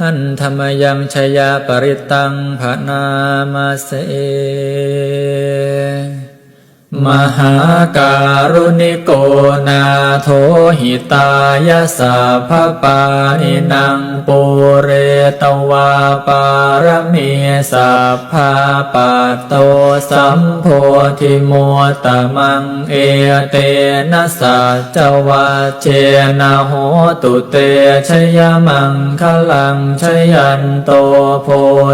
หันธรรมยังชยาปริตังภนามาเสมหาการุณิโกนาโถหิตายาสัพพปานินางปุเรตวาปารมีสัพพาปัตโตสัมโพธิโมตตมังเอเตนะสัจวัชเชนะโหตุเตชยมังคลังชยันโตโพ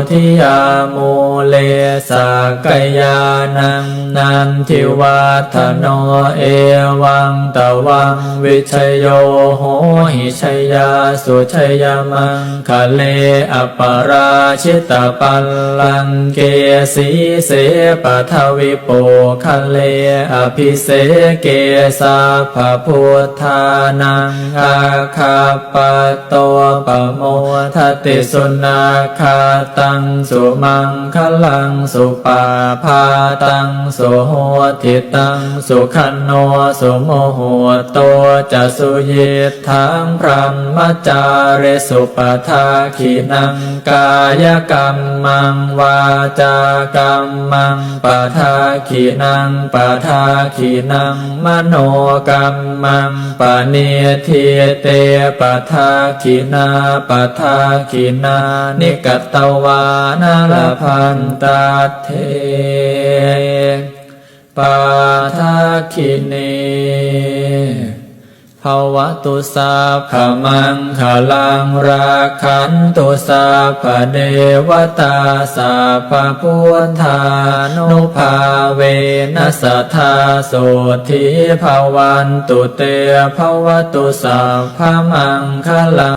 ธิยามูเลสักกายานังนันทิวัฒโนเอวังตวังวิชโยโหหิชยาสุชยมังคะเลอปราชิตปัลลังเกสีเสปทวิโปคะเลอภิเสเกสาภพุทธานังอาคาปะโตปโมทติสุนาคาตังสุมังคลังสุปาพาตังสุโหติตังสุขันโนสุโมโหโตจะสุยิทังพรหมจาเรสุปทาขินังกายกรรมังวาจากรรมังปทาขินังปทาขินังมโนกรรมังปเนทิเตปทาขินาปทาขินานิกตวานาลพันตาเทปาทาคิเนภวตุสัพพมังคลังราคันตุสัพพเดวตาสัพพพุทธานุภาเวนัสทธาโสทิภวันตุเตภวตุสัพพมังคลัง